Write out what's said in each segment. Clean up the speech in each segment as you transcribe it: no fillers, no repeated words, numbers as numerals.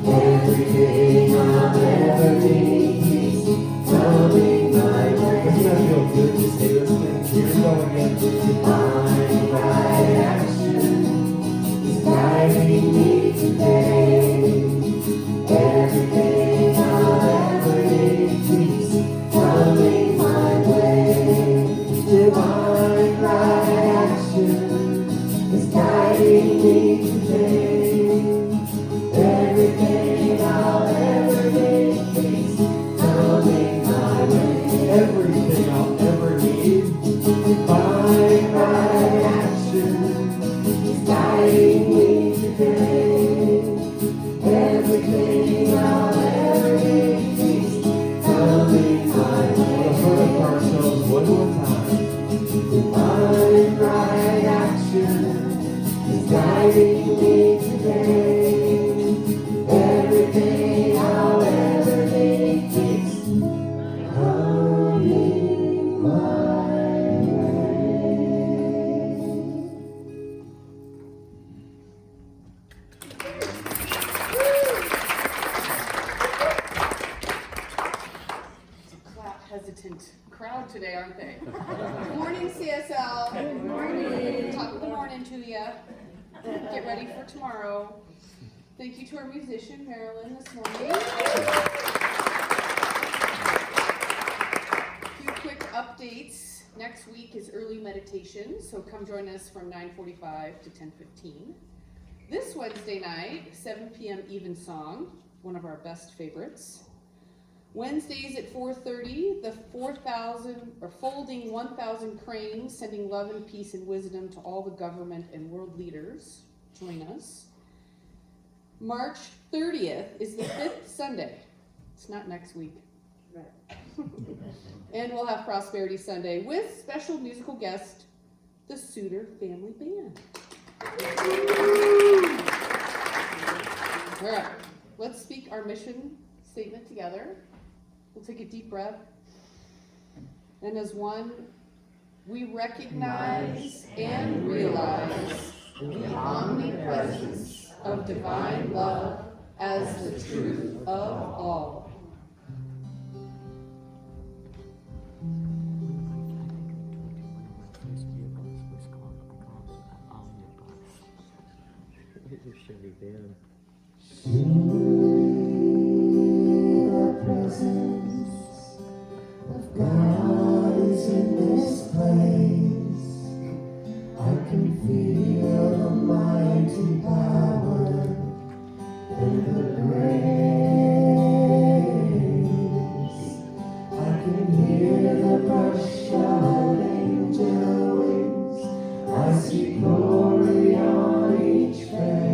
Everything I'll ever need is coming my way. Doesn't that feel good to say this thing? Here we go again. Divine right action is guiding me today. Everything I'll ever need is coming my way. Divine right action is guiding me today. Everything I'll ever need is coming my way. Everything I'll ever need, divine right action is guiding me today. Everything I'll ever need is coming my way. Let's learn for ourselves one more time. Divine right action is guiding me today. Everything I'll ever need is coming my way. Clap hesitant crowd today, aren't they? Good morning, CSL. Good morning. Top of the morning to you. Get ready for tomorrow. Thank you to our musician, Marilyn, this morning. A few quick updates. Next week is early meditation, so come join us from 9:45 to 10:15. This Wednesday night, 7 p.m. Evensong, one of our best favorites. Wednesdays at 4:30, the 4,000 or folding 1,000 cranes, sending love and peace and wisdom to all the government and world leaders. Join us. March 30th is the 5th Sunday. It's not next week. Right. And we'll have Prosperity Sunday with special musical guest, the Suter Family Band. All right, let's speak our mission statement together. We'll take a deep breath. And as one, we recognize and realize the omnipresence of divine love as the truth of all. The presence of God is in this place. I can feel the mighty power and the grace. I can hear the brush of angel wings. I see glory on each face.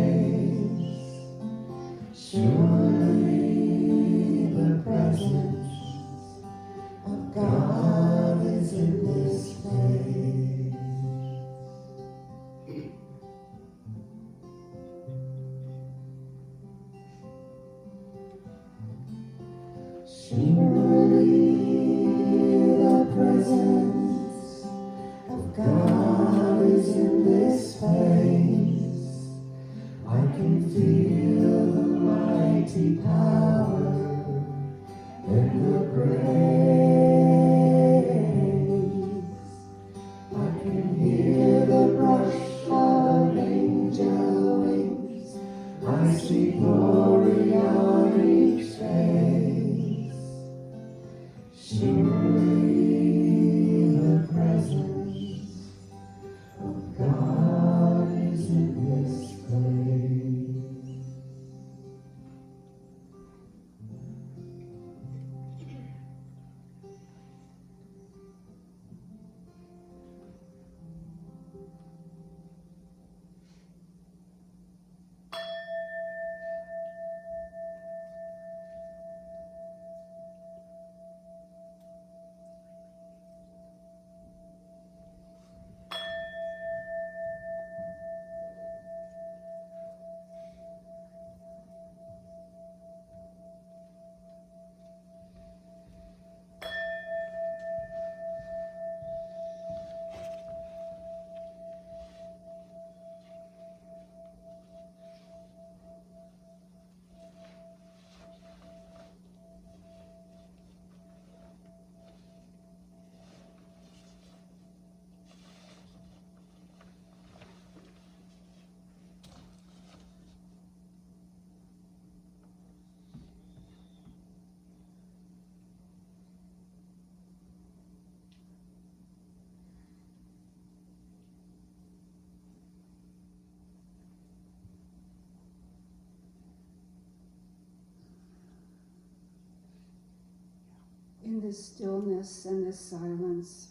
this stillness and this silence,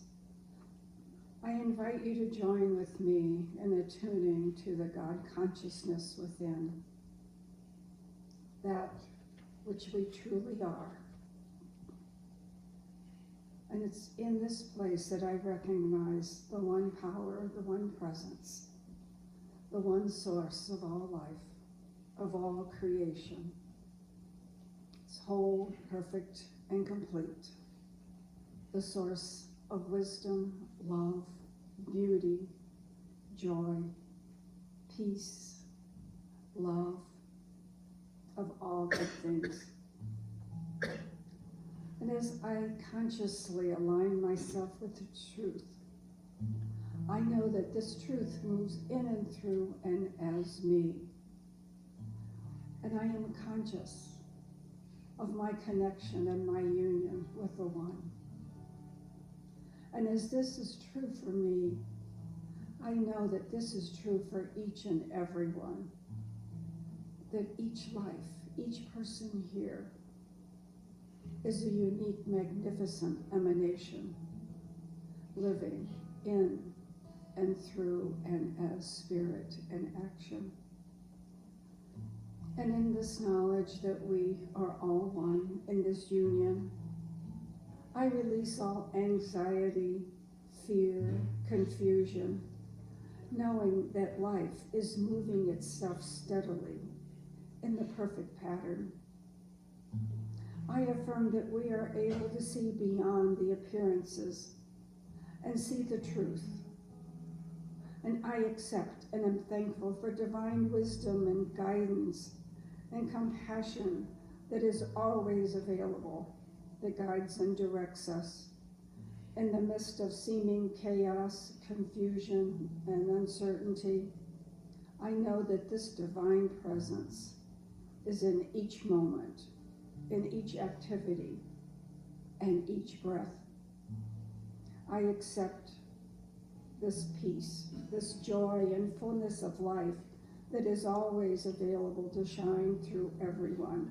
I invite you to join with me in attuning to the God consciousness within, that which we truly are. And it's in this place that I recognize the one power, the one presence, the one source of all life, of all creation. It's whole, perfect, and complete. The source of wisdom, love, beauty, joy, peace, love, of all good things. And as I consciously align myself with the truth, I know that this truth moves in and through and as me. And I am conscious of my connection and my union with the one. And as this is true for me, I know that this is true for each and every one. That each life, each person here is a unique, magnificent emanation, living in and through and as spirit and action. And in this knowledge that we are all one in this union, I release all anxiety, fear, confusion, knowing that life is moving itself steadily in the perfect pattern. I affirm that we are able to see beyond the appearances and see the truth. And I accept and am thankful for divine wisdom and guidance and compassion that is always available, that guides and directs us in the midst of seeming chaos, confusion, and uncertainty. I know that this divine presence is in each moment, in each activity, and each breath. I accept this peace, this joy and fullness of life that is always available to shine through everyone,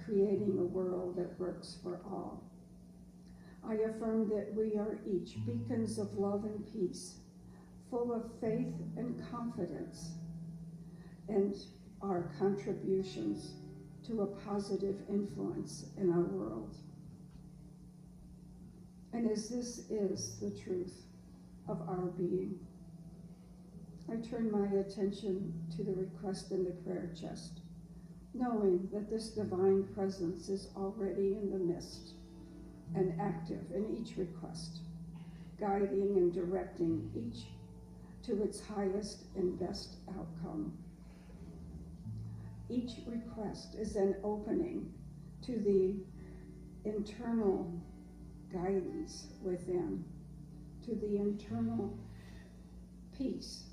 creating a world that works for all. I affirm that we are each beacons of love and peace, full of faith and confidence, and our contributions to a positive influence in our world. And as this is the truth of our being, I turn my attention to the request in the prayer chest, knowing that this divine presence is already in the midst and active in each request, guiding and directing each to its highest and best outcome. Each request is an opening to the internal guidance within, to the internal peace,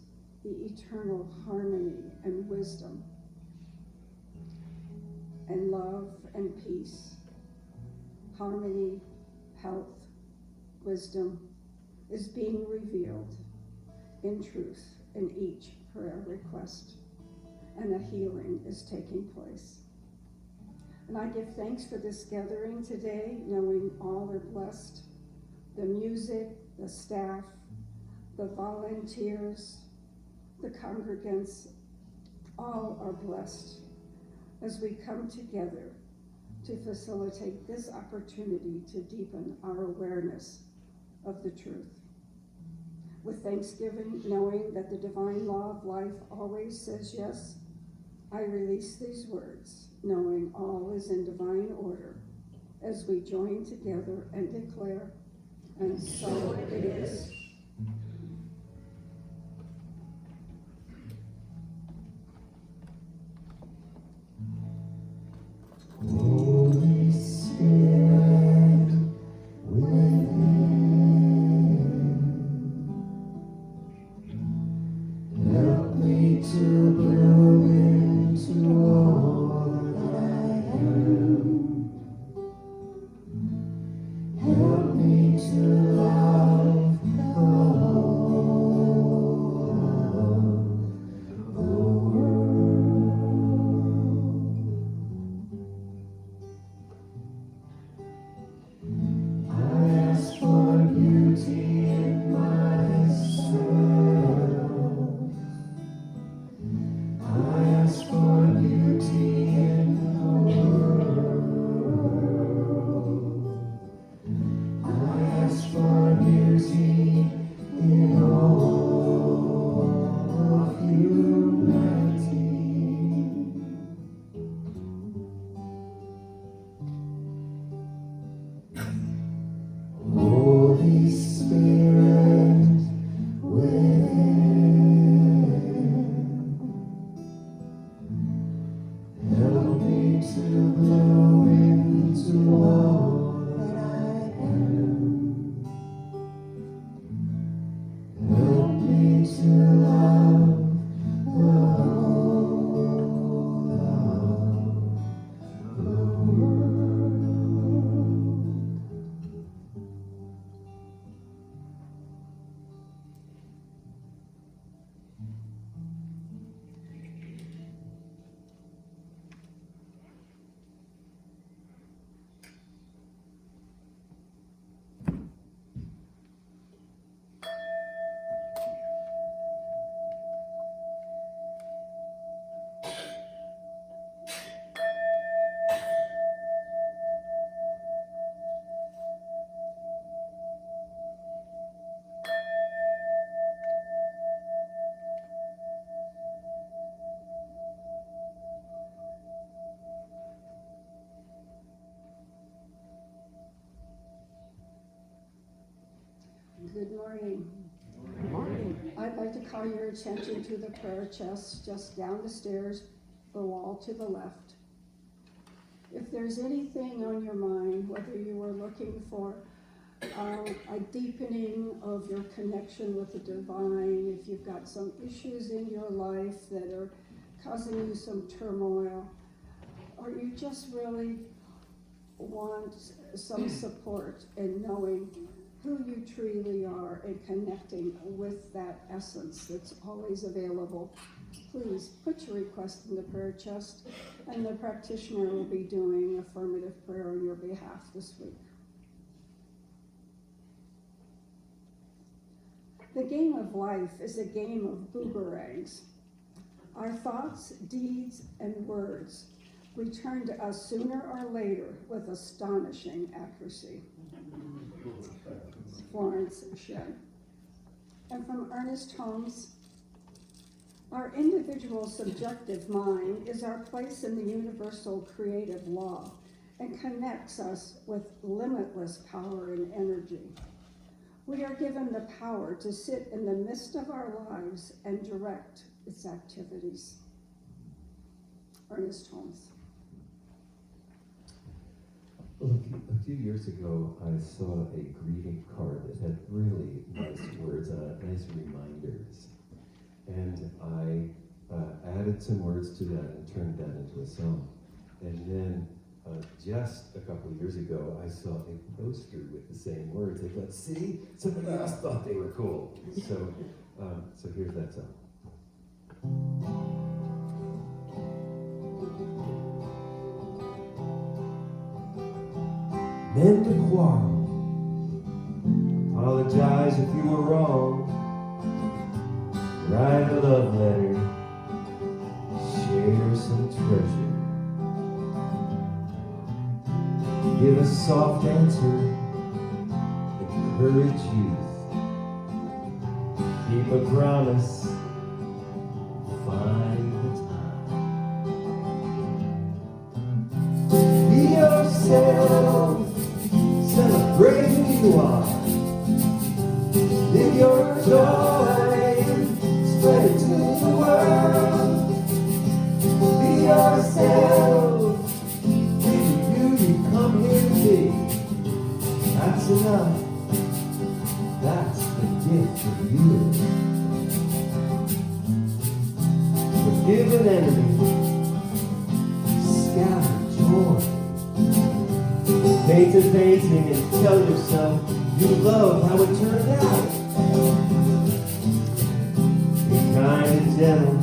the eternal harmony and wisdom and love and peace, harmony, health, wisdom is being revealed in truth in each prayer request, and a healing is taking place. And I give thanks for this gathering today, knowing all are blessed. The music, the staff, the volunteers, the congregants, all are blessed as we come together to facilitate this opportunity to deepen our awareness of the truth. With thanksgiving, knowing that the divine law of life always says yes, I release these words, knowing all is in divine order, as we join together and declare, and so it is. Holy Spirit, within, help me to bloom into all that I am. Help me to love the whole attention to the prayer chest just down the stairs, the wall to the left. If there's anything on your mind, whether you are looking for a deepening of your connection with the divine, if you've got some issues in your life that are causing you some turmoil, or you just really want some support in knowing who you truly are and connecting with that essence that's always available, please put your request in the prayer chest, and the practitioner will be doing affirmative prayer on your behalf this week. The game of life is a game of boomerangs. Our thoughts, deeds, and words return to us sooner or later with astonishing accuracy. Florence Shen. And from Ernest Holmes, our individual subjective mind is our place in the universal creative law and connects us with limitless power and energy. We are given the power to sit in the midst of our lives and direct its activities. Ernest Holmes. Well, a few years ago, I saw a greeting card that had really nice words on it, nice reminders. And I added some words to that and turned that into a song. And then just a couple of years ago, I saw a poster with the same words. I thought, see, somebody else thought they were cool. So here's that song. Mend a quarrel, apologize if you were wrong, write a love letter, share some treasure, give a soft answer, encourage youth, keep a promise, find the time. Be yourself. Celebrate who you are. Live your joy, spread it to the world. Be yourself, be the you come here to be. That's enough, that's the gift of you. Forgive an enemy, scatter joy. Paint a painting and tell yourself you love how it turned out. Be kind and gentle,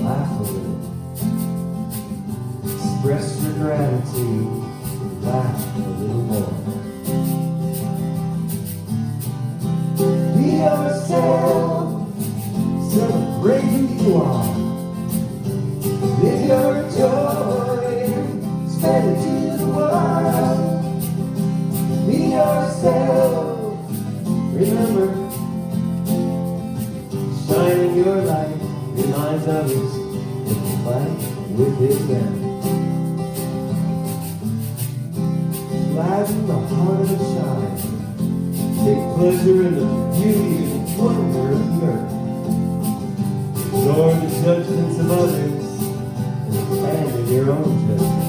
laugh a little. Express your gratitude, laugh a little more. Be yourself, celebrate who you are. Live your joy, spread it to world. Be yourself. Remember, shining your light reminds others to fight with them. Gladden the heart of a child. Take pleasure in the beauty and wonder of the earth. Ignore the judgments of others and abandon your own judgments.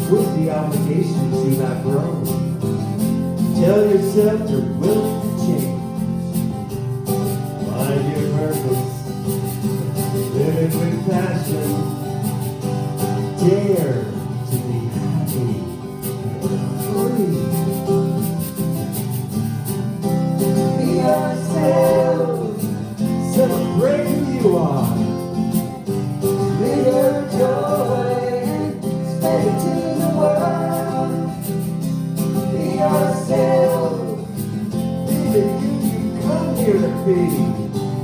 With the obligations you have grown, tell yourself you're willing to change. Find your purpose, live it with passion, dare to be happy and free. Be yourself, celebrate who you are, live your joy, spread it to world. Be yourself, be the you come here to be.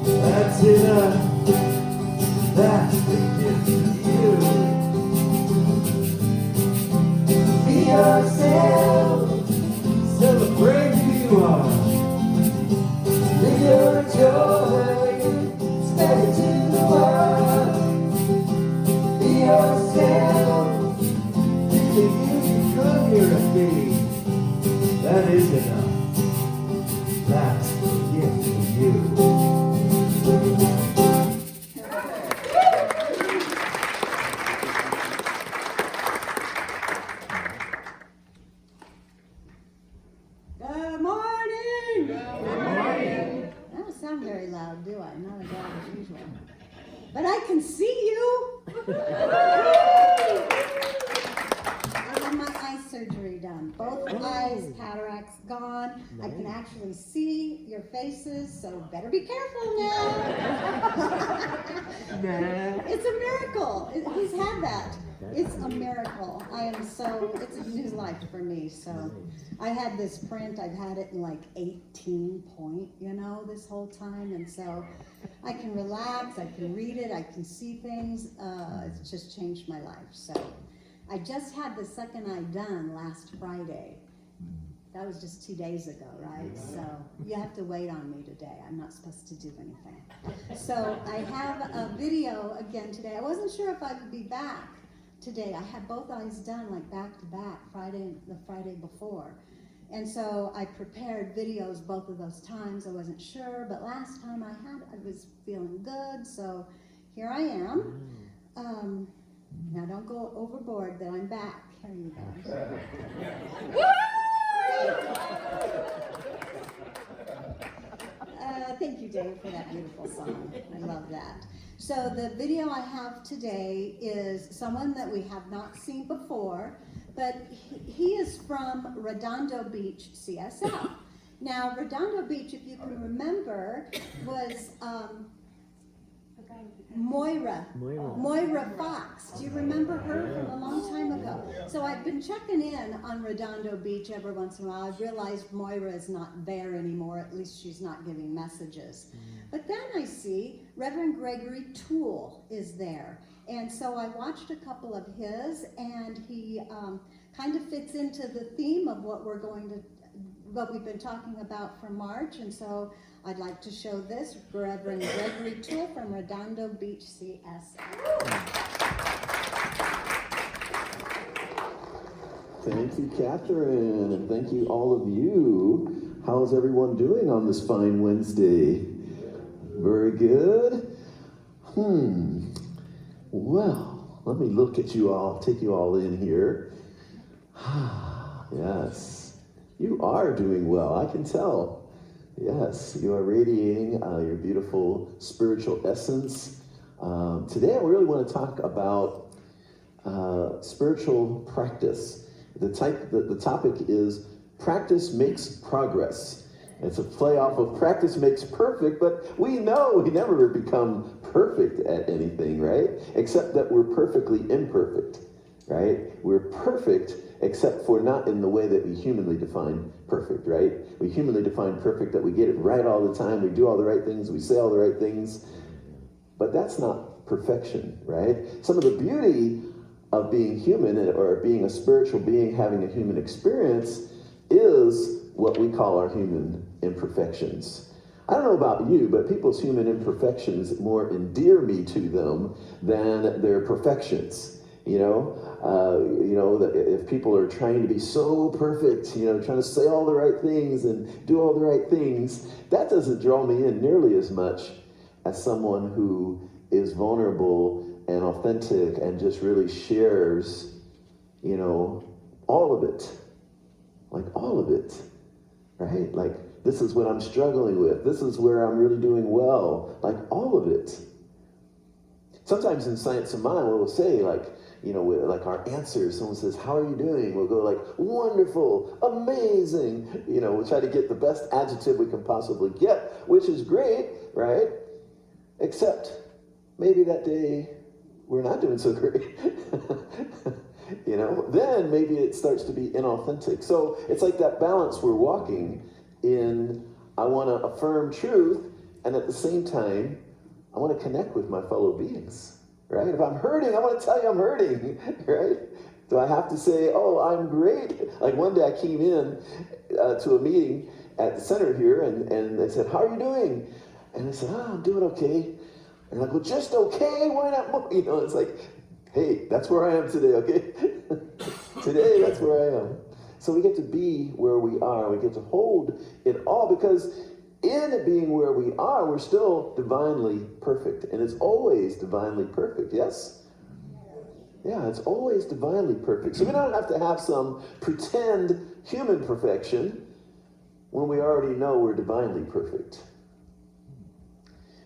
That's enough, that's the gift of you. Be yourself, celebrate who you are. Live your joy, spread it to the world. Be yourself, be the you come here to be. That is enough. That's the very loud, do I? Not as loud as usual. But I can see you. I had my eye surgery done. Both eyes, cataracts gone. I can actually see your faces, so better be careful now. It's a miracle. Who's had that? It's a miracle. It's a new life for me. So I had this print, I've had it in like 18 point, this whole time. And so I can relax, I can read it, I can see things. It's just changed my life. So I just had the second eye done last Friday. That was just 2 days ago, right? So you have to wait on me today. I'm not supposed to do anything. So I have a video again today. I wasn't sure if I would be back today. I had both eyes done like back to back, the Friday before. And so I prepared videos both of those times. I wasn't sure, but last time I was feeling good. So here I am. Now don't go overboard that I'm back. Here you go. Thank you, Dave, for that beautiful song. I love that. So the video I have today is someone that we have not seen before, but he is from Redondo Beach, CSL. Now, Redondo Beach, if you can remember, was Moira Fox. Do you remember her from a long time ago? So I've been checking in on Redondo Beach every once in a while. I've realized Moira is not there anymore. At least she's not giving messages. But then I see Reverend Gregory Toole is there. And so I watched a couple of his, and he kind of fits into the theme of what we've been talking about for March. And so I'd like to show this, Reverend Gregory Toole from Redondo Beach, CSL. Thank you, Catherine, and thank you, all of you. How's everyone doing on this fine Wednesday? Very good. Well, let me look at you all, take you all in here. Yes, you are doing well, I can tell. Yes, you are radiating your beautiful spiritual essence. Today I really want to talk about spiritual practice. The topic is practice makes progress. It's a play off of practice makes perfect, but we know we never become perfect at anything, right? Except that we're perfectly imperfect, right? We're perfect except for not in the way that we humanly define perfect, right? We humanly define perfect that we get it right all the time, we do all the right things, we say all the right things, but that's not perfection, right? Some of the beauty of being human or being a spiritual being, having a human experience, is what we call our human imperfections. I don't know about you, but people's human imperfections more endear me to them than their perfections. That if people are trying to be so perfect, trying to say all the right things and do all the right things, that doesn't draw me in nearly as much as someone who is vulnerable and authentic and just really shares, all of it. Like all of it, right? Like, this is what I'm struggling with. This is where I'm really doing well. Like all of it. Sometimes in Science of Mind, we'll say like our answers, someone says, how are you doing? We'll go like, wonderful, amazing. We'll try to get the best adjective we can possibly get, which is great, right? Except maybe that day we're not doing so great. Then maybe it starts to be inauthentic. So it's like that balance we're walking in. I want to affirm truth, and at the same time, I want to connect with my fellow beings, right? If I'm hurting, I want to tell you I'm hurting, right? Do I have to say, oh, I'm great? Like one day I came in to a meeting at the center here, and they said, how are you doing? And I said, I'm doing okay. And I go, just okay? Why not more? It's like, hey, that's where I am today, okay? Today, that's where I am. So we get to be where we are. We get to hold it all, because in it being where we are, we're still divinely perfect. And it's always divinely perfect, yes? Yeah, it's always divinely perfect. So we don't have to have some pretend human perfection when we already know we're divinely perfect.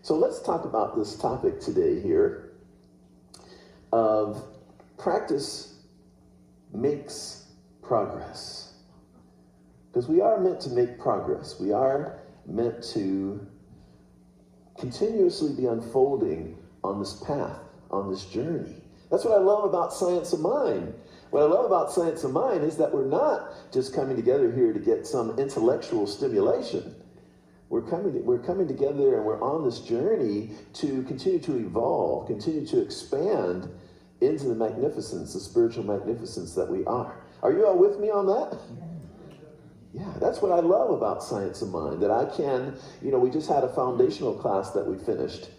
So let's talk about this topic today here of practice makes progress. Because we are meant to make progress. We are meant to continuously be unfolding on this path, on this journey. That's what I love about Science of Mind. What I love about Science of Mind is that we're not just coming together here to get some intellectual stimulation. We're coming together and we're on this journey to continue to evolve, continue to expand into the magnificence, the spiritual magnificence that we are. Are you all with me on that? Yeah, that's what I love about Science of Mind, that I can, we just had a foundational class that we finished,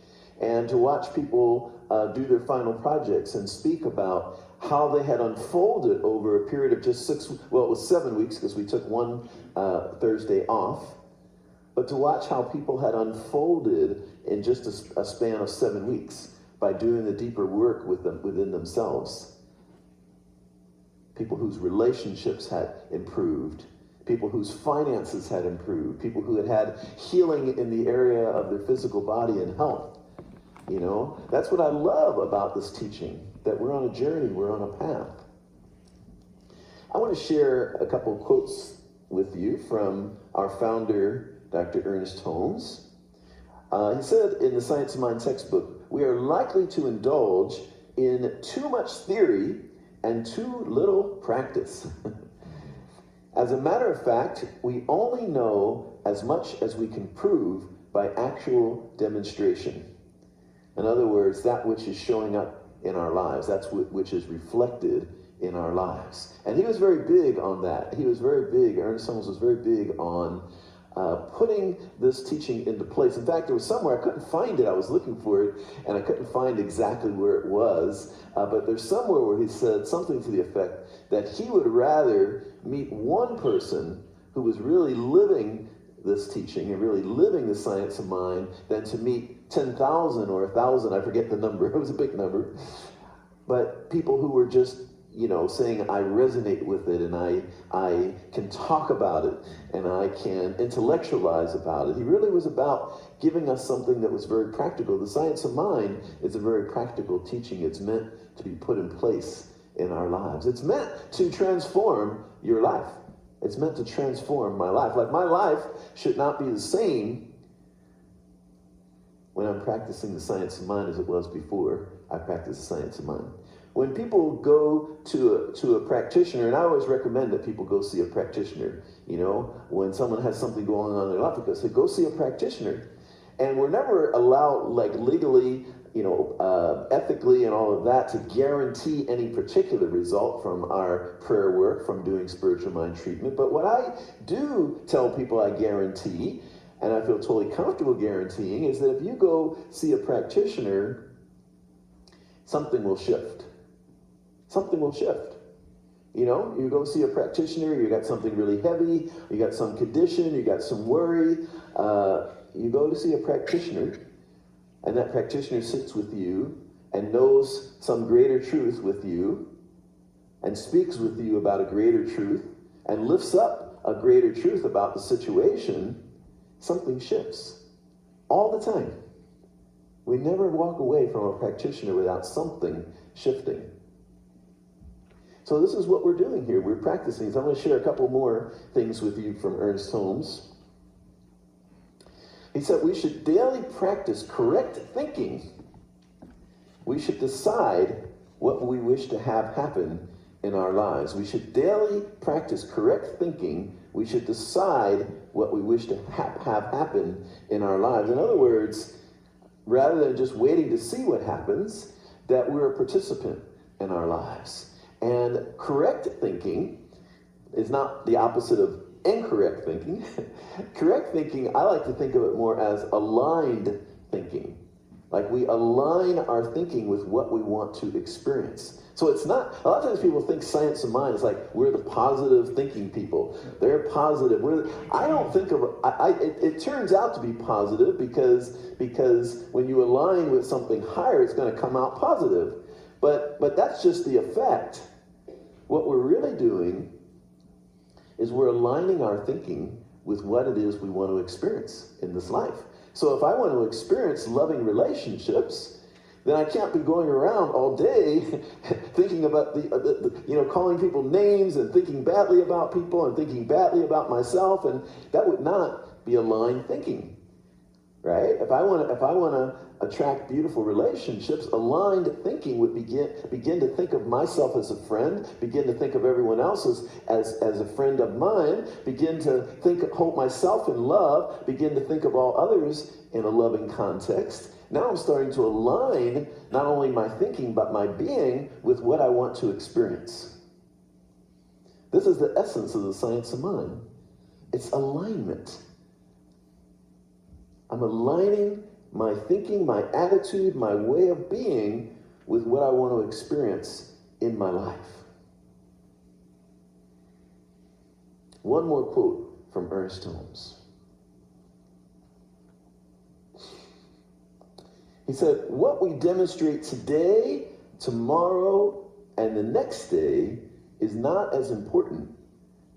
and to watch people do their final projects and speak about how they had unfolded over a period of just it was 7 weeks because we took one Thursday off, but to watch how people had unfolded in just a span of 7 weeks by doing the deeper work within themselves. People whose relationships had improved, people whose finances had improved, people who had healing in the area of their physical body and health. That's what I love about this teaching, that we're on a journey, we're on a path. I want to share a couple of quotes with you from our founder, Dr. Ernest Holmes. He said in the Science of Mind textbook, "We are likely to indulge in too much theory and too little practice. As a matter of fact, we only know as much as we can prove by actual demonstration." In other words, that which is showing up in our lives, that's which is reflected in our lives. And he was very big on that. Ernest Holmes was very big on putting this teaching into place. In fact, there was somewhere, I couldn't find it, I was looking for it, and I couldn't find exactly where it was, but there's somewhere where he said something to the effect that he would rather meet one person who was really living this teaching and really living the Science of Mind than to meet 10,000 or 1,000, I forget the number, it was a big number, but people who were just saying, I resonate with it, and I can talk about it, and I can intellectualize about it. He really was about giving us something that was very practical. The Science of Mind is a very practical teaching. It's meant to be put in place in our lives. It's meant to transform your life. It's meant to transform my life. Like, my life should not be the same when I'm practicing the Science of Mind as it was before I practiced the Science of Mind. When people go to a practitioner, and I always recommend that people go see a practitioner, when someone has something going on in their life, because they go see a practitioner. And we're never allowed, like, legally, ethically and all of that, to guarantee any particular result from our prayer work, from doing spiritual mind treatment. But what I do tell people I guarantee, and I feel totally comfortable guaranteeing, is that if you go see a practitioner, something will shift. Something will shift. You go see a practitioner, you got something really heavy, you got some condition, you got some worry. You go to see a practitioner, and that practitioner sits with you and knows some greater truth with you and speaks with you about a greater truth and lifts up a greater truth about the situation. Something shifts all the time. We never walk away from a practitioner without something shifting. So this is what we're doing here. We're practicing. So I'm going to share a couple more things with you from Ernest Holmes. He said we should daily practice correct thinking. We should decide what we wish to have happen in our lives. We should daily practice correct thinking. We should decide what we wish to have happen in our lives. In other words, rather than just waiting to see what happens, that we're a participant in our lives. And correct thinking is not the opposite of incorrect thinking. Correct thinking, I like to think of it more as aligned thinking. Like, we align our thinking with what we want to experience. So it's not, a lot of times people think Science of Mind is like, we're the positive thinking people. They're positive. I don't think of it turns out to be positive because when you align with something higher, it's going to come out positive. But that's just the effect. What we're really doing is we're aligning our thinking with what it is we want to experience in this life. So if I want to experience loving relationships, then I can't be going around all day thinking about calling people names and thinking badly about people and thinking badly about myself, and that would not be aligned thinking, right? If I want to attract beautiful relationships, aligned thinking would begin to think of myself as a friend, begin to think of everyone else as a friend of mine, begin to hold myself in love, begin to think of all others in a loving context. Now I'm starting to align not only my thinking, but my being with what I want to experience. This is the essence of the science of mind. It's alignment. I'm aligning my thinking, my attitude, my way of being with what I want to experience in my life. One more quote from Ernest Holmes. He said, "What we demonstrate today, tomorrow, and the next day is not as important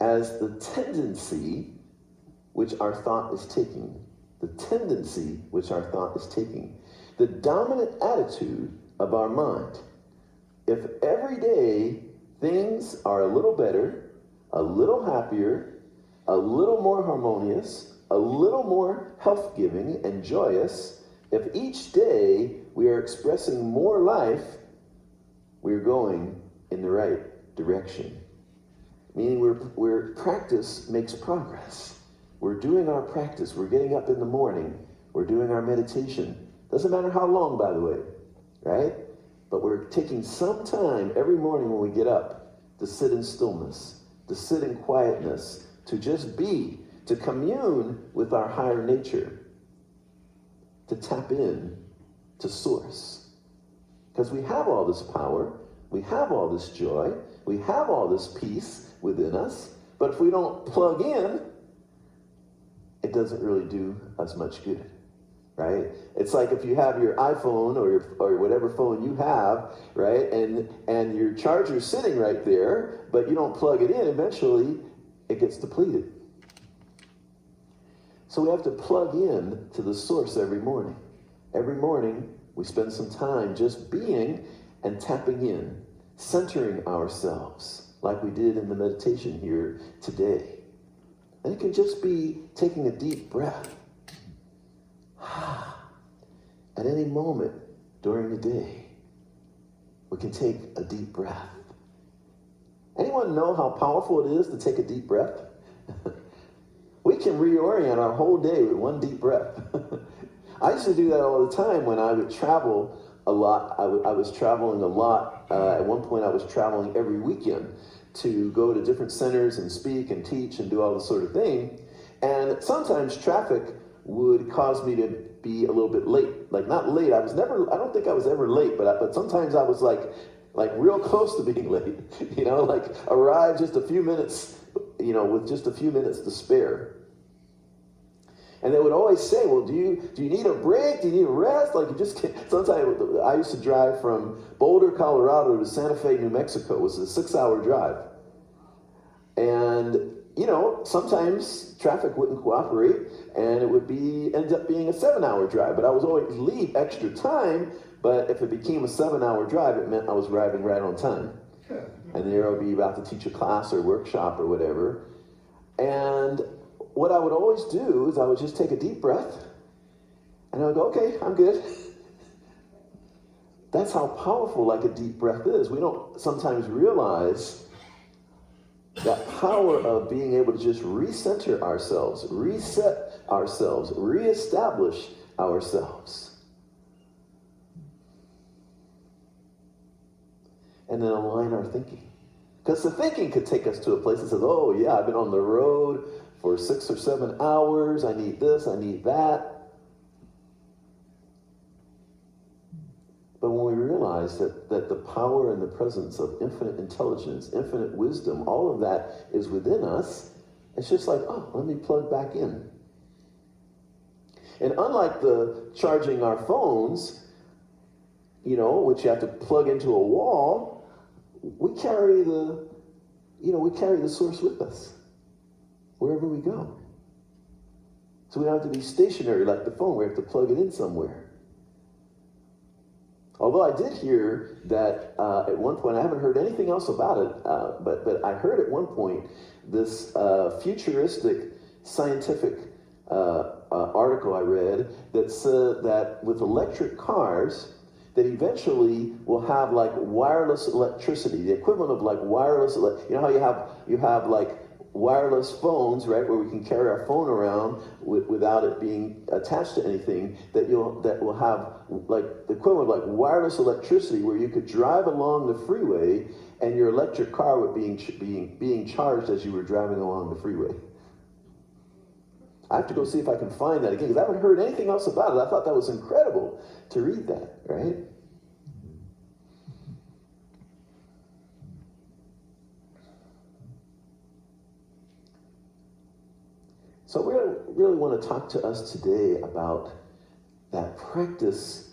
as the tendency which our thought is taking." The tendency which our thought is taking. The dominant attitude of our mind. If every day things are a little better, a little happier, a little more harmonious, a little more health-giving and joyous, if each day we are expressing more life, we're going in the right direction. Meaning where practice makes progress. We're doing our practice. We're getting up in the morning. We're doing our meditation. Doesn't matter how long, by the way, right? But we're taking some time every morning when we get up to sit in stillness, to sit in quietness, to just be, to commune with our higher nature, to tap in to source. Because we have all this power, we have all this joy, we have all this peace within us, but if we don't plug in, it doesn't really do us much good, right? It's like if you have your iPhone or whatever phone you have, right, and your charger's sitting right there, but you don't plug it in, eventually it gets depleted. So we have to plug in to the source every morning. Every morning we spend some time just being and tapping in, centering ourselves like we did in the meditation here today. And it can just be taking a deep breath. At any moment during the day, we can take a deep breath. Anyone know how powerful it is to take a deep breath? We can reorient our whole day with one deep breath. I used to do that all the time when I would travel a lot. I was traveling a lot. At one point, I was traveling every weekend to go to different centers and speak and teach and do all this sort of thing. And sometimes traffic would cause me to be a little bit late. Like not late, I don't think I was ever late, but sometimes I was like real close to being late, like arrive just a few minutes, with just a few minutes to spare. And they would always say, well, do you need a break? Do you need a rest? Like you just can't. Sometimes I used to drive from Boulder, Colorado to Santa Fe, New Mexico. It was a 6-hour drive. And, sometimes traffic wouldn't cooperate and it would end up being a 7-hour drive. But I was always leave extra time. But if it became a 7-hour drive, it meant I was arriving right on time. And there I would be about to teach a class or workshop or whatever. And what I would always do is I would just take a deep breath and I would go, okay, I'm good. That's how powerful like a deep breath is. We don't sometimes realize that power of being able to just recenter ourselves, reset ourselves, reestablish ourselves. And then align our thinking. Because the thinking could take us to a place that says, oh yeah, I've been on the road for 6 or 7 hours, I need this, I need that. But when we realize that the power and the presence of infinite intelligence, infinite wisdom, all of that is within us, it's just like, oh, let me plug back in. And unlike the charging our phones, which you have to plug into a wall, we carry the source with us wherever we go. So we don't have to be stationary like the phone. We have to plug it in somewhere. Although I did hear that at one point, I haven't heard anything else about it, but I heard at one point this futuristic scientific article I read that said that with electric cars, that eventually we'll have like wireless electricity, the equivalent of like wireless, you know how you have like wireless phones, right, where we can carry our phone around without it being attached to anything, that will have like the equivalent of like wireless electricity, where you could drive along the freeway and your electric car would being charged as you were driving along the freeway. I have to go see if I can find that again, because I haven't heard anything else about it. I thought that was incredible to read that, right? So we really want to talk to us today about that practice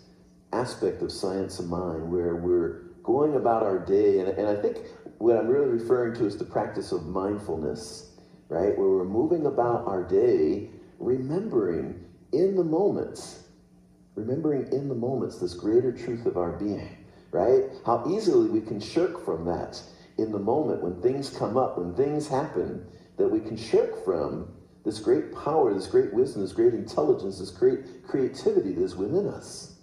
aspect of science of mind, where we're going about our day, and I think what I'm really referring to is the practice of mindfulness, right? Where we're moving about our day, remembering in the moments this greater truth of our being, right? How easily we can shirk from that in the moment when things come up, when things happen, that we can shirk from this great power, this great wisdom, this great intelligence, this great creativity that is within us.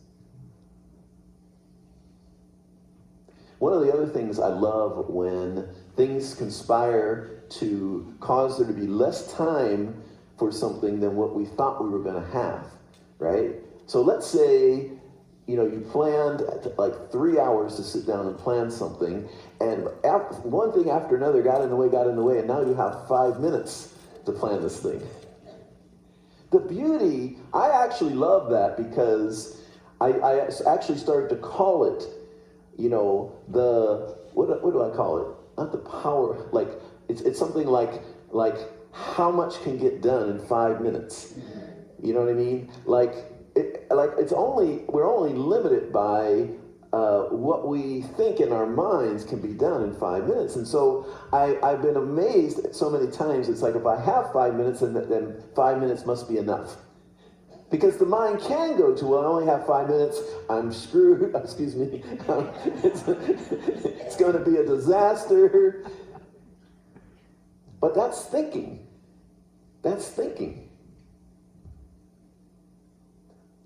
One of the other things I love when things conspire to cause there to be less time for something than what we thought we were going to have, right? So let's say, you planned like 3 hours to sit down and plan something, and one thing after another got in the way, and now you have 5 minutes to plan this thing. The beauty, I actually love that, because I actually started to call it, what do I call it? Not the power, like, it's something like how much can get done in 5 minutes? You know what I mean? We're only limited by what we think in our minds can be done in 5 minutes. And so I've been amazed so many times. It's like, if I have 5 minutes, then 5 minutes must be enough. Because the mind can go to, well, I only have 5 minutes, I'm screwed, excuse me, it's going to be a disaster. But that's thinking. That's thinking.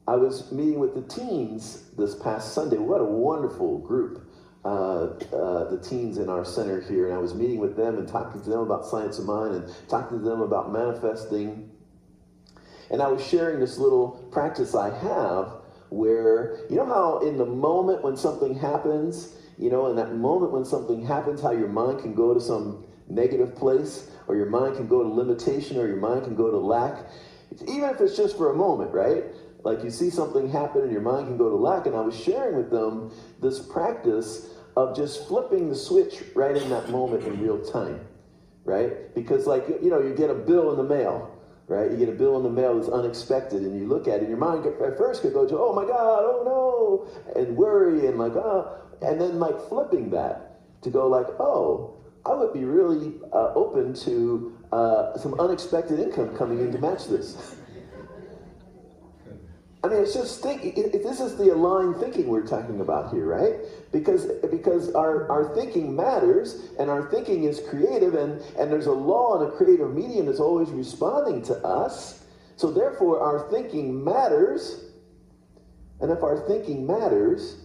I was meeting with the teens this past Sunday. What a wonderful group, the teens in our center here. And I was meeting with them and talking to them about science of mind and talking to them about manifesting. And I was sharing this little practice I have where, how in the moment when something happens, in that moment when something happens, how your mind can go to some negative place, or your mind can go to limitation, or your mind can go to lack. Even if it's just for a moment, right? Like, you see something happen and your mind can go to lack. And I was sharing with them this practice of just flipping the switch right in that moment in real time, right? Because you get a bill in the mail, right? You get a bill in the mail that's unexpected, and you look at it, and your mind at first could go to, oh my God, oh no, and worry, and and then flipping that to go oh, I would be really open to some unexpected income coming in to match this. I mean, it's just this is the aligned thinking we're talking about here, right? Because our thinking matters, and our thinking is creative, and there's a law and a creative medium that's always responding to us. So therefore, our thinking matters. And if our thinking matters,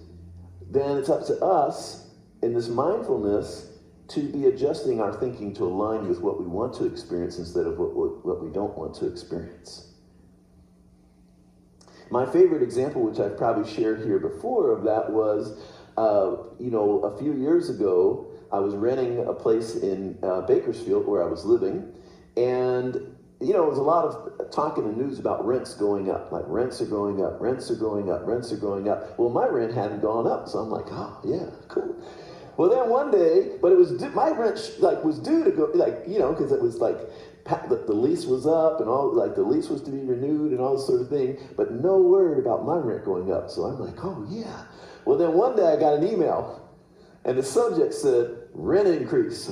then it's up to us in this mindfulness to be adjusting our thinking to align with what we want to experience instead of what we don't want to experience. My favorite example, which I've probably shared here before, of that was, a few years ago, I was renting a place in Bakersfield where I was living, and there was a lot of talk in the news about rents going up. Like, rents are going up, rents are going up, rents are going up. Well, my rent hadn't gone up, so I'm like, oh yeah, cool. Well, then one day, but it was my rent was due to go, because it was the lease was up and all, the lease was to be renewed and all this sort of thing, but no word about my rent going up. So I'm like, oh yeah. Well, then one day I got an email, and the subject said, rent increase.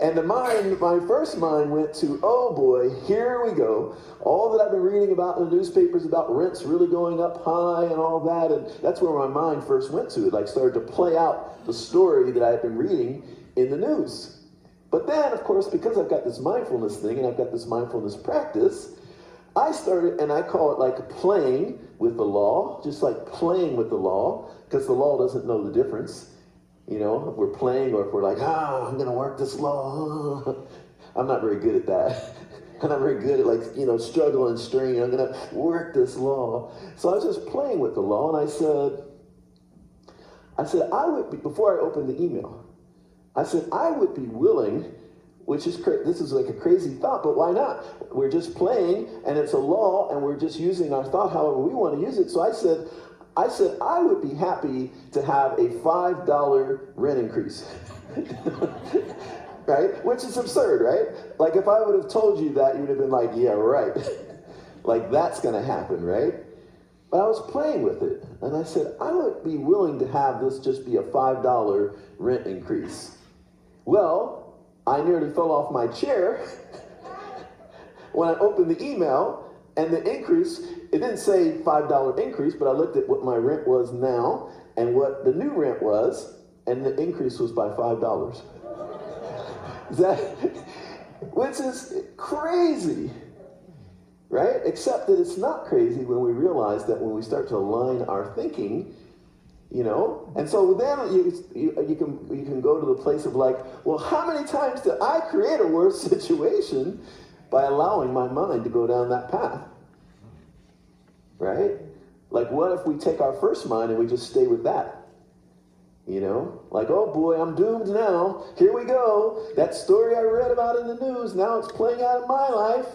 And my first mind went to, oh boy, here we go. All that I've been reading about in the newspapers about rents really going up high and all that. And that's where my mind first went to. It like started to play out the story that I had been reading in the news. But then, of course, because I've got this mindfulness thing and I've got this mindfulness practice, I started, and I call it like playing with the law, just like playing with the law, because the law doesn't know the difference. You know, if we're playing or if we're like, I'm going to work this law. I'm not very good at that. I'm not very good at like, struggle and strain. I'm going to work this law. So I was just playing with the law, and I said, I would be, before I opened the email, I said, I would be willing, which is, this is like a crazy thought, but why not? We're just playing, and it's a law, and we're just using our thought however we want to use it. So I said, I would be happy to have a $5 rent increase. Right? Which is absurd, right? Like if I would have told you that, you would have been like, yeah, right. Like that's going to happen, right? But I was playing with it. And I said, I would be willing to have this just be a $5 rent increase. Well, I nearly fell off my chair when I opened the email. And the increase, it didn't say $5 increase, but I looked at what my rent was now and what the new rent was, and the increase was by $5. Which is crazy, right? Except that it's not crazy when we realize that when we start to align our thinking, and so then you can go to the place of like, well, how many times did I create a worse situation by allowing my mind to go down that path, right? Like what if we take our first mind and we just stay with that? Like, oh boy, I'm doomed now. Here we go. That story I read about in the news, now it's playing out in my life.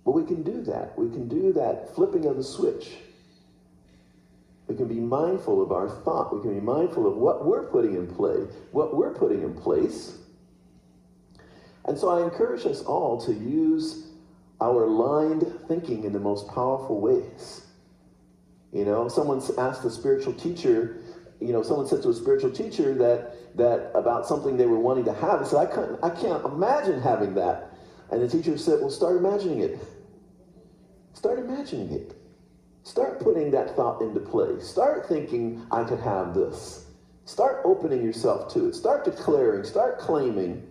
But we can do that. We can do that flipping of the switch. We can be mindful of our thought. We can be mindful of what we're putting in play, what we're putting in place. And so I encourage us all to use our aligned thinking in the most powerful ways. Someone asked a spiritual teacher, someone said to a spiritual teacher that about something they were wanting to have. He said, I can't imagine having that. And the teacher said, well, start imagining it. Start imagining it. Start putting that thought into play. Start thinking, I could have this. Start opening yourself to it. Start declaring. Start claiming.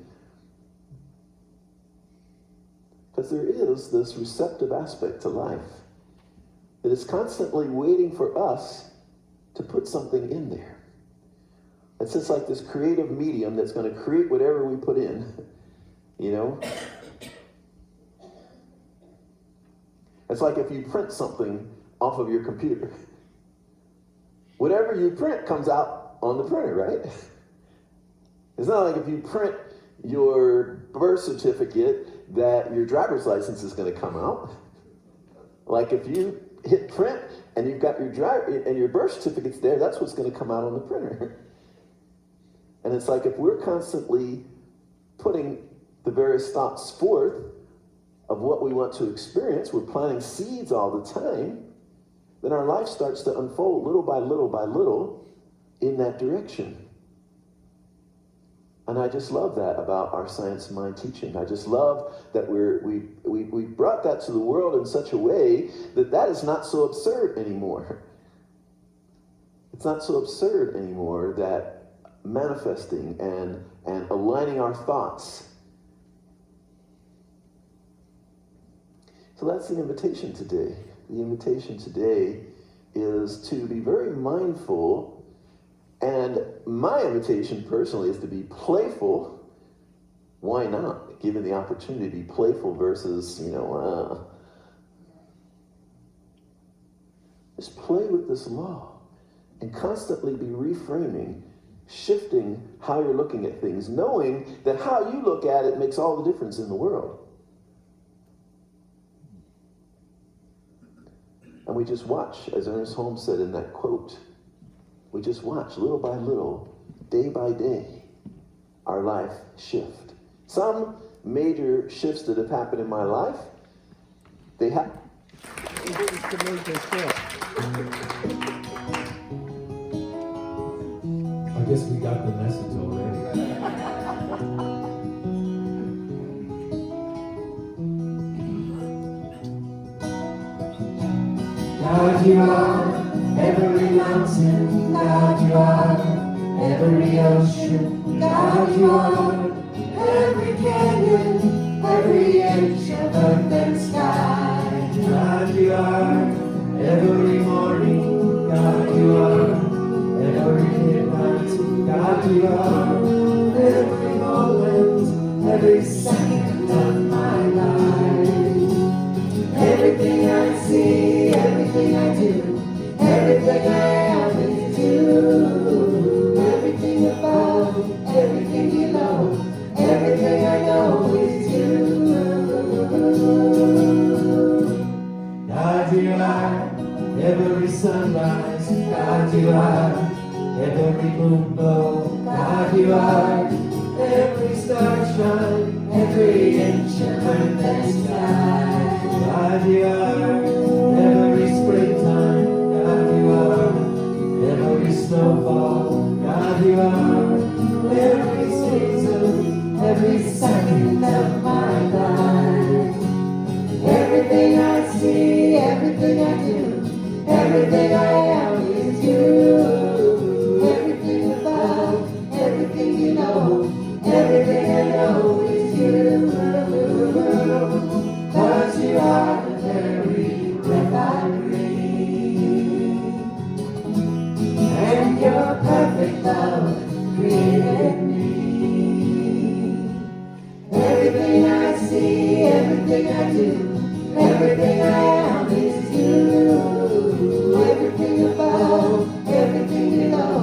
Because there is this receptive aspect to life that is constantly waiting for us to put something in there. It's just like this creative medium that's going to create whatever we put in, It's like if you print something off of your computer. Whatever you print comes out on the printer, right? It's not like if you print your birth certificate that your driver's license is going to come out. Like if you hit print and you've got your birth certificate's there, that's what's going to come out on the printer. And it's like if we're constantly putting the various thoughts forth of what we want to experience, we're planting seeds all the time, then our life starts to unfold little by little by little in that direction. And I just love that about our Science Mind teaching. I just love that we brought that to the world in such a way that is not so absurd anymore. It's not so absurd anymore that manifesting and aligning our thoughts. So that's the invitation today. The invitation today is to be very mindful. And my invitation personally is to be playful. Why not? Given the opportunity to be playful versus, just play with this law and constantly be reframing, shifting how you're looking at things, knowing that how you look at it makes all the difference in the world. And we just watch, as Ernest Holmes said in that quote, we just watch little by little, day by day, our life shift. Some major shifts that have happened in my life, they have. I guess we got the message already. God, you are every mountain. God, you are every ocean. God, you are every canyon, every inch of earth and sky. God, you are every morning. God, you are every midnight. God, you are every moment, every second of my life. Everything I see, everything I do, everything I am is you. Everything above, everything below, everything I know is you. God, you are every sunrise. God, you are every moonbow. God, you are every star shine, every inch of earth and sky. God, you are every springtime. God, you are every snowfall. God, you are every season, every second of my life. Everything I see, everything I do, everything I am is you. Everything above, everything below, everything I know is you. 'Cause you are the very breath I breathe. And your perfect love created me. Everything I see, everything I do, everything I am is you. Everything above, everything below,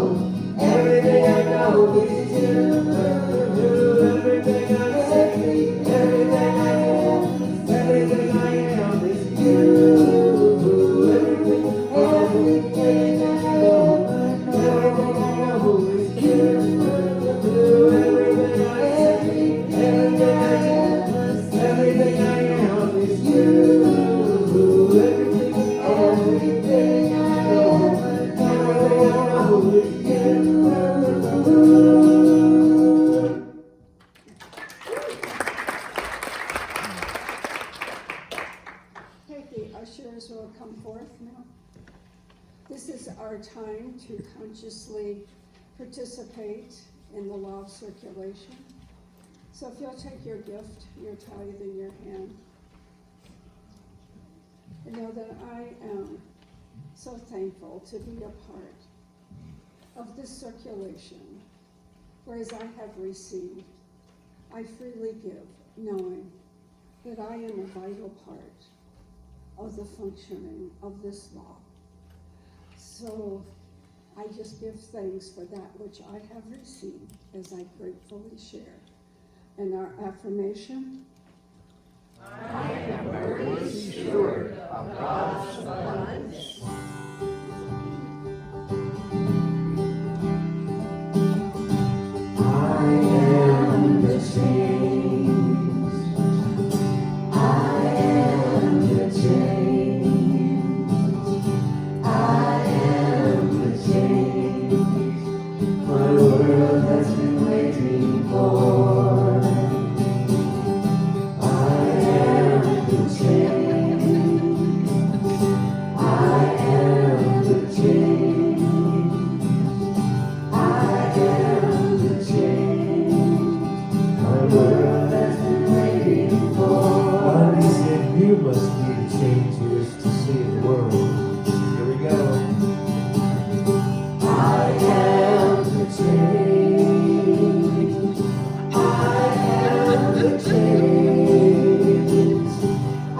everything I know is you. Everything I see, everything I am, everything I am is you. Everything I know, everything I know is you. Everything I see, everything I am, everything I am is you. Everything I know, everything I know is you. Okay, the ushers will come forth now. This is our time to consciously participate in the law of circulation. So if you'll take your gift, your tithe in your hand, and know that I am so thankful to be a part of this circulation, whereas I have received, I freely give, knowing that I am a vital part of the functioning of this law. So I just give thanks for that which I have received as I gratefully share. And our affirmation, I am worthy steward of God's abundance. I am the change. I am the change. I am the change my world has been waiting for. I am the change. I am the change. I am the change my world has been waiting for. God, he said you must be the change you wish to see in the world. Here we go. I am the change. I am the change. I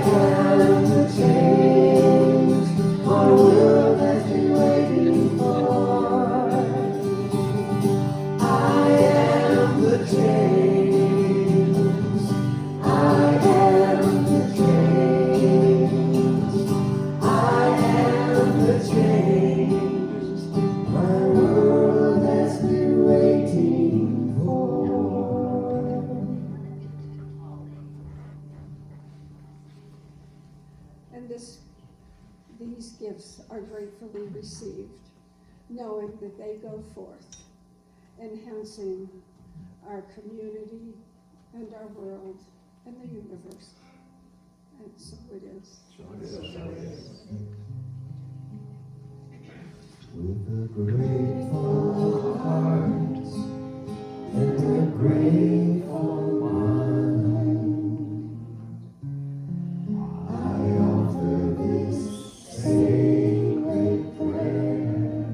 am the change my world has been waiting for. I am the change. I am the change. I am the change my world has been waiting for. and these gifts are gratefully received, knowing that they go forth, enhancing our community and our world and the universe. And so it is. So it is. with a grateful heart and a grateful mind. I offer this sacred prayer.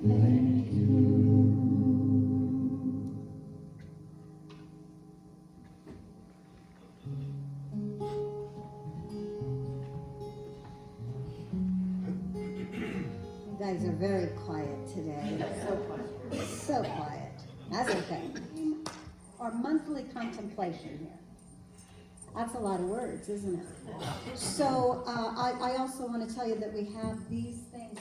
Thank you. You guys are very quiet today. So quiet. That's okay. Our monthly contemplation here. That's a lot of words, isn't it? So I also want to tell you that we have these things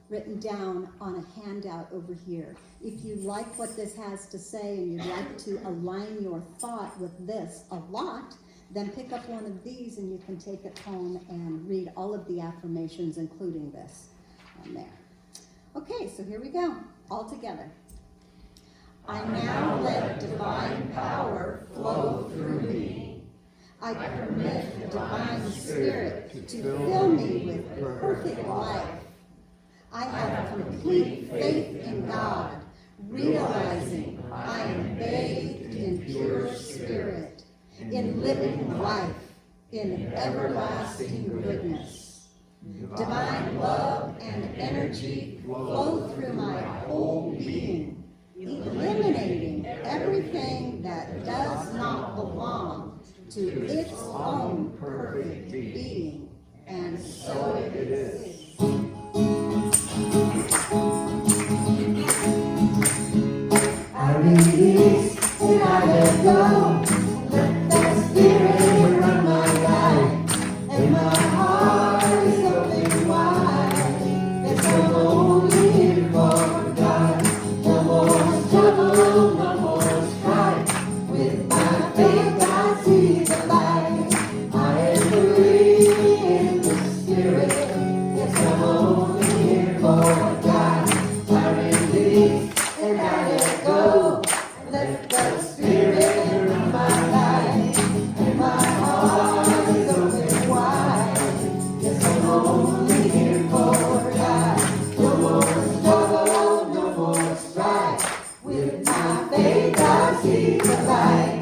written down on a handout over here. If you like what this has to say and you'd like to align your thought with this a lot, then pick up one of these and you can take it home and read all of the affirmations, including this on there. Okay, so here we go, all together. I now let divine power flow through me. I permit the divine spirit to fill me with perfect life. I have complete faith in God, realizing I am bathed in pure spirit, in living life, in everlasting goodness. Divine love and energy flow through my whole being, eliminating everything that does not belong to its own perfect being. And so it is. I release and I let go. Let the spirit run my life, and my heart is open wide. There's no only here for God. No more struggle, no more strife. With my faith I see the light. I am free in the spirit. There's no only here for God. I release and I let go. Let the spirit run my life, and my heart is open wide. Yes, I'm only here for God. No more struggle, no more strife. With my faith I see the light.